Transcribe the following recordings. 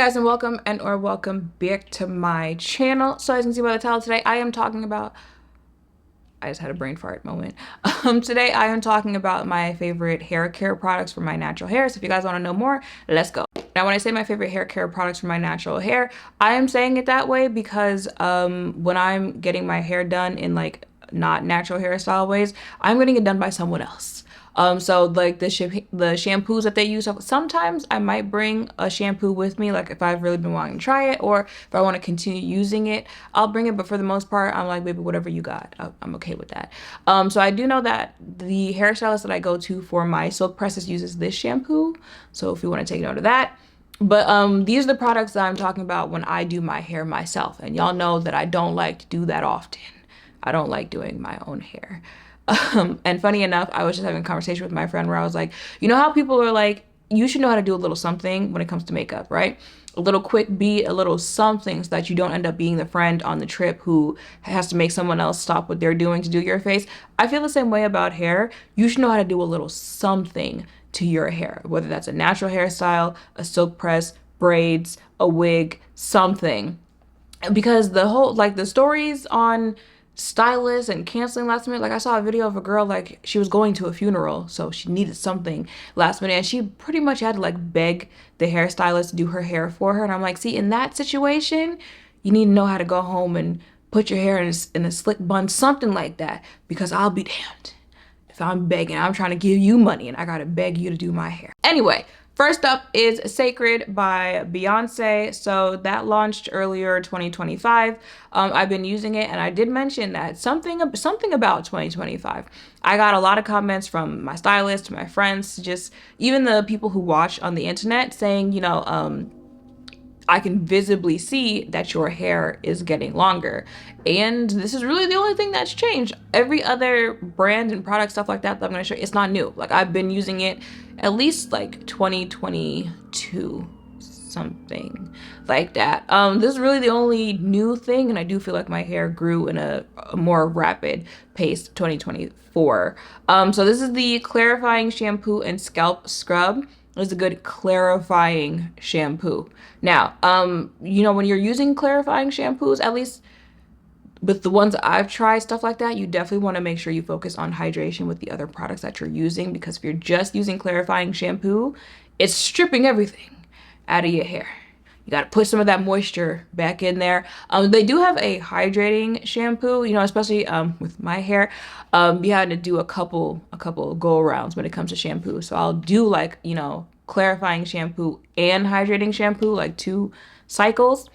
guys, and welcome back to my channel. So as you can see by the title, today I am talking about, I just had a brain fart moment. Today I am talking about my favorite hair care products for my natural hair. So if you guys want to know more, let's go. Now, when I say my favorite hair care products for my natural hair, I am saying it that way because when I'm getting my hair done in like not natural hairstyle ways, I'm getting it done by someone else. So like the shampoos that they use, sometimes I might bring a shampoo with me, like if I've really been wanting to try it, or if I want to continue using it, I'll bring it. But for the most part, I'm like, baby, whatever you got, I'm okay with that. So I do know that the hairstylist that I go to for my silk presses uses this shampoo. So if you want to take note of that. But these are the products that I'm talking about when I do my hair myself. And y'all know that I don't like to do that often. I don't like doing my own hair. And funny enough, I was just having a conversation with my friend where I was like, you know how people are like, you should know how to do a little something when it comes to makeup, right? A little quick beat, a little something so that you don't end up being the friend on the trip who has to make someone else stop what they're doing to do your face. I feel the same way about hair. You should know how to do a little something to your hair, whether that's a natural hairstyle, a silk press, braids, a wig, something. Because the whole, like the stories on stylists and canceling last minute, like I saw a video of a girl, like she was going to a funeral, so she needed something last minute, and she pretty much had to like beg the hairstylist to do her hair for her. And I'm like, see, in that situation, you need to know how to go home and put your hair in a slick bun, something like that, because I'll be damned if I'm begging. I'm trying to give you money and I gotta beg you to do my hair. Anyway, first up is Cecreed by Beyonce. So that launched earlier 2025. I've been using it, and I did mention that something about 2025. I got a lot of comments from my stylist, my friends, just even the people who watch on the internet saying, you know, I can visibly see that your hair is getting longer. And this is really the only thing that's changed. Every other brand and product, stuff like that I'm gonna show you, it's not new. Like I've been using it at least like 2022, something like that. This is really the only new thing, and I do feel like my hair grew in a more rapid pace 2024. So this is the clarifying shampoo and scalp scrub. Is a good clarifying shampoo. Now, you know, when you're using clarifying shampoos, at least with the ones I've tried, stuff like that, you definitely want to make sure you focus on hydration with the other products that you're using, because if you're just using clarifying shampoo, it's stripping everything out of your hair. You got to put some of that moisture back in there. They do have a hydrating shampoo, you know, especially with my hair. You had to do a couple go arounds when it comes to shampoo. So I'll do like, you know, clarifying shampoo and hydrating shampoo, like 2 cycles.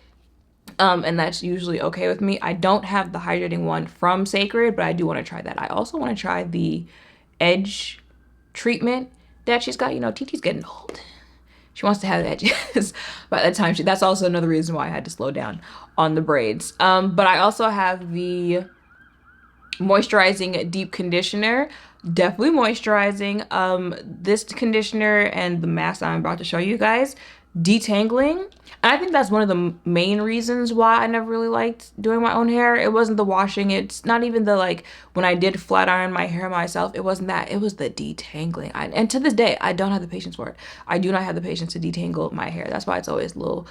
And that's usually okay with me. I don't have the hydrating one from Cecreed, but I do want to try that. I also want to try the edge treatment that she's got. You know, TT's getting old. She wants to have edges by the time that's also another reason why I had to slow down on the braids. But I also have the moisturizing deep conditioner, definitely moisturizing. This conditioner and the mask I'm about to show you guys, detangling. And I think that's one of the main reasons why I never really liked doing my own hair. It wasn't the washing. It's not even the, like, when I did flat iron my hair myself, it wasn't that. It was the detangling. And to this day, I don't have the patience for it. I do not have the patience to detangle my hair. That's why it's always a little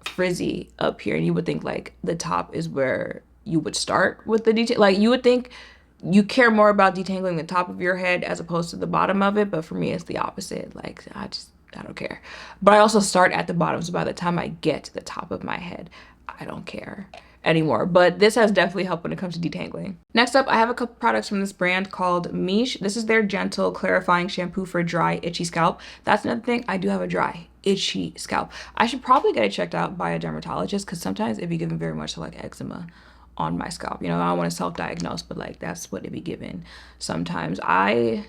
frizzy up here. And you would think, like, the top is where you would start with the detail. Like, you would think you care more about detangling the top of your head as opposed to the bottom of it. But for me, it's the opposite. Like, I don't care. But I also start at the bottom, so by the time I get to the top of my head, I don't care anymore. But this has definitely helped when it comes to detangling. Next up, I have a couple products from this brand called Miche. This is their gentle clarifying shampoo for dry, itchy scalp. That's another thing. I do have a dry, itchy scalp. I should probably get it checked out by a dermatologist, because sometimes it'd be given very much like eczema on my scalp. You know, I don't want to self-diagnose, but like that's what it'd be given sometimes. I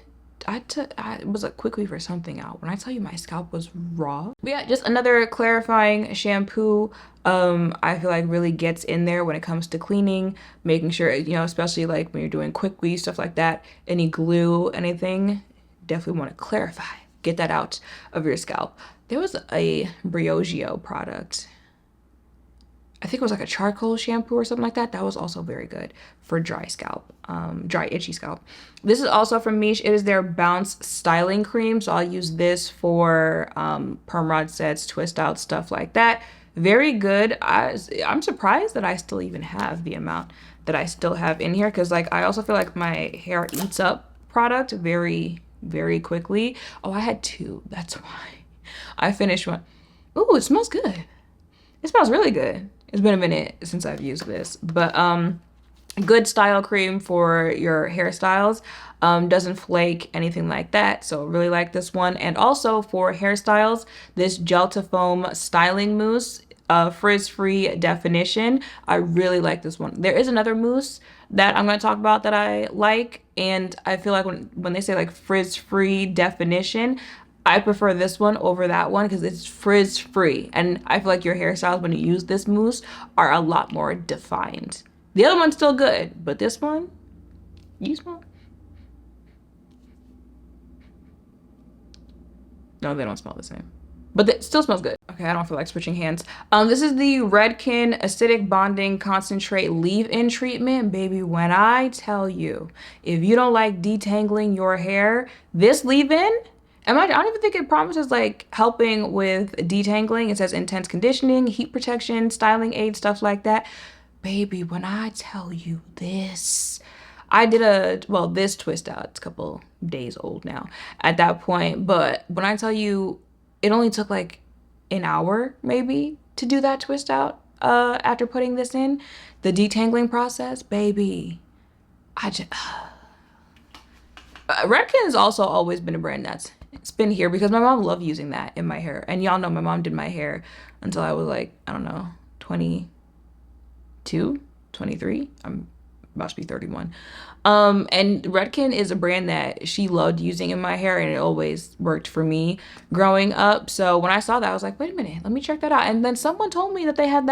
was like quickly for something out. When I tell you my scalp was raw. But yeah, just another clarifying shampoo. I feel like really gets in there when it comes to cleaning, making sure, you know, especially like when you're doing quick weave, stuff like that, any glue, anything, definitely want to clarify. Get that out of your scalp. There was a Briogeo product. I think it was like a charcoal shampoo or something like that. That was also very good for dry scalp, dry itchy scalp. This is also from Miche. It is their Bounce Styling Cream. So I'll use this for perm rod sets, twist out, stuff like that. Very good. I'm surprised that I still even have the amount that I still have in here, because like I also feel like my hair eats up product very, very quickly. Oh, I had two. That's why I finished one. Ooh, it smells good. It smells really good. It's been a minute since I've used this, but good style cream for your hairstyles. Doesn't flake, anything like that. So really like this one. And also for hairstyles, this gel to foam styling mousse, frizz-free definition. I really like this one. There is another mousse that I'm going to talk about that I like, and I feel like when they say like frizz-free definition, I prefer this one over that one because it's frizz-free, and I feel like your hairstyles when you use this mousse are a lot more defined. The other one's still good, but this one, you smell? No, they don't smell the same, but it still smells good. Okay, I don't feel like switching hands. This is the Redken Acidic Bonding Concentrate Leave-In Treatment. Baby, when I tell you, if you don't like detangling your hair, this leave-in, I don't even think it promises like helping with detangling. It says intense conditioning, heat protection, styling aid, stuff like that. Baby, when I tell you this, I did this twist out. It's a couple days old now at that point. But when I tell you, it only took like an hour maybe to do that twist out after putting this in. The detangling process, baby, Redken has also always been a brand it's been here because my mom loved using that in my hair. And y'all know my mom did my hair until I was like, I don't know, 22, 23. I'm about to be 31. And Redken is a brand that she loved using in my hair, and it always worked for me growing up. So when I saw that, I was like, wait a minute, let me check that out. And then someone told me that they had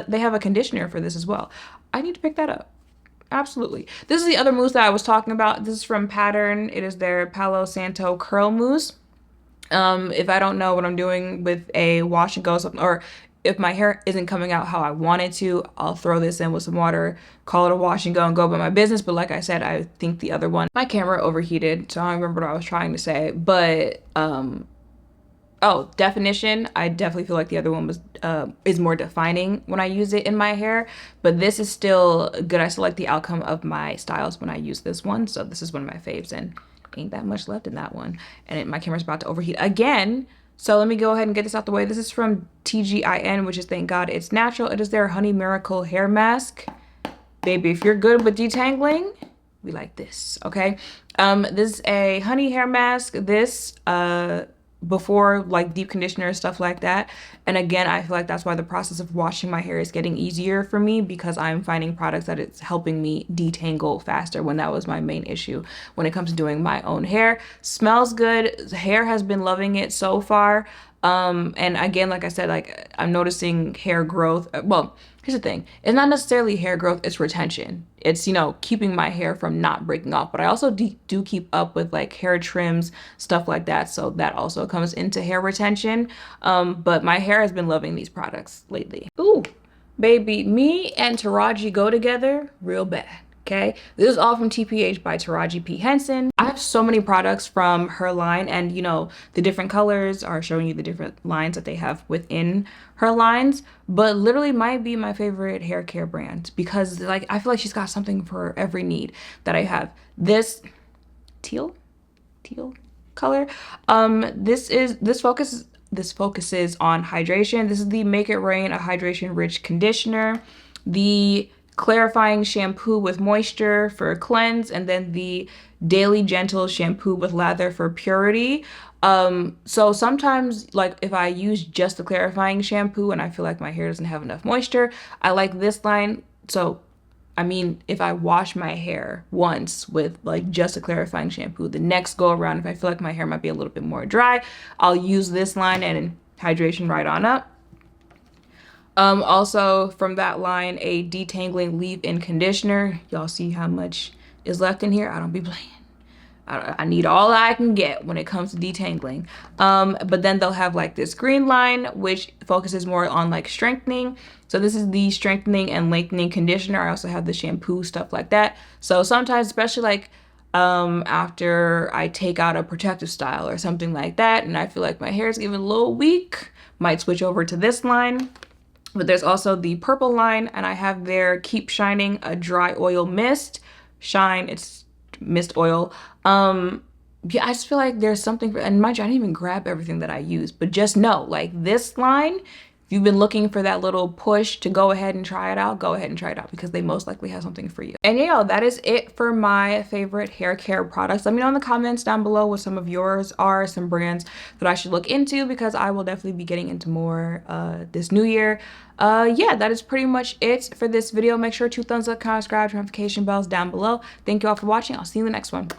they have a conditioner for this as well. I need to pick that up. Absolutely. This is the other mousse that I was talking about. This is from Pattern. It is their Palo Santo Curl Mousse. If I don't know what I'm doing with a wash and go, or if my hair isn't coming out how I want it to, I'll throw this in with some water, call it a wash and go about my business. But like I said, I think the other one, my camera overheated, so I don't remember what I was trying to say. But oh, definition, I definitely feel like the other one was is more defining when I use it in my hair, but this is still good. I still like the outcome of my styles when I use this one. So this is one of my faves, and ain't that much left in that one. And my camera's about to overheat again. So let me go ahead and get this out the way. This is from TGIN, which is Thank God It's Natural. It is their Honey Miracle Hair Mask. Baby, if you're good with detangling, we like this, okay? This is a honey hair mask. This, before like deep conditioner, stuff like that. And again, I feel like that's why the process of washing my hair is getting easier for me, because I'm finding products that it's helping me detangle faster, when that was my main issue when it comes to doing my own hair. Smells good. Hair has been loving it so far. And again, like I said, like I'm noticing hair growth. Well, here's the thing. It's not necessarily hair growth, it's retention. It's, you know, keeping my hair from not breaking off. But I also do keep up with like hair trims, stuff like that. So that also comes into hair retention. But my hair has been loving these products lately. Ooh, baby, me and Taraji go together real bad. Okay, this is all from TPH by Taraji P. Henson. I have so many products from her line, and you know, the different colors are showing you the different lines that they have within her lines, but literally might be my favorite hair care brand, because like I feel like she's got something for every need that I have. This teal color, this focuses on hydration. This is the Make It Rain, a hydration rich conditioner. The clarifying shampoo with moisture for cleanse, and then the daily gentle shampoo with lather for purity. So sometimes, like if I use just the clarifying shampoo and I feel like my hair doesn't have enough moisture, I like this line. So I mean, if I wash my hair once with like just a clarifying shampoo, the next go around, if I feel like my hair might be a little bit more dry, I'll use this line and hydration right on up. Also from that line, a detangling leave-in conditioner. Y'all see how much is left in here? I don't be playing. I need all I can get when it comes to detangling. But then they'll have like this green line, which focuses more on like strengthening. So this is the strengthening and lengthening conditioner. I also have the shampoo, stuff like that. So sometimes, especially like after I take out a protective style or something like that, and I feel like my hair is getting a little weak, might switch over to this line. But there's also the purple line, and I have their Keep Shining a dry oil mist. Shine, it's mist oil. Yeah, I just feel like there's something for, and mind you, I didn't even grab everything that I use, but just know, like this line, if you've been looking for that little push to go ahead and try it out, go ahead and try it out because they most likely have something for you. And yeah, that is it for my favorite hair care products. Let me know in the comments down below what some of yours are, some brands that I should look into, because I will definitely be getting into more this new year. Yeah, that is pretty much it for this video. Make sure to thumbs up, comment, subscribe, notification bells down below. Thank you all for watching. I'll see you in the next one.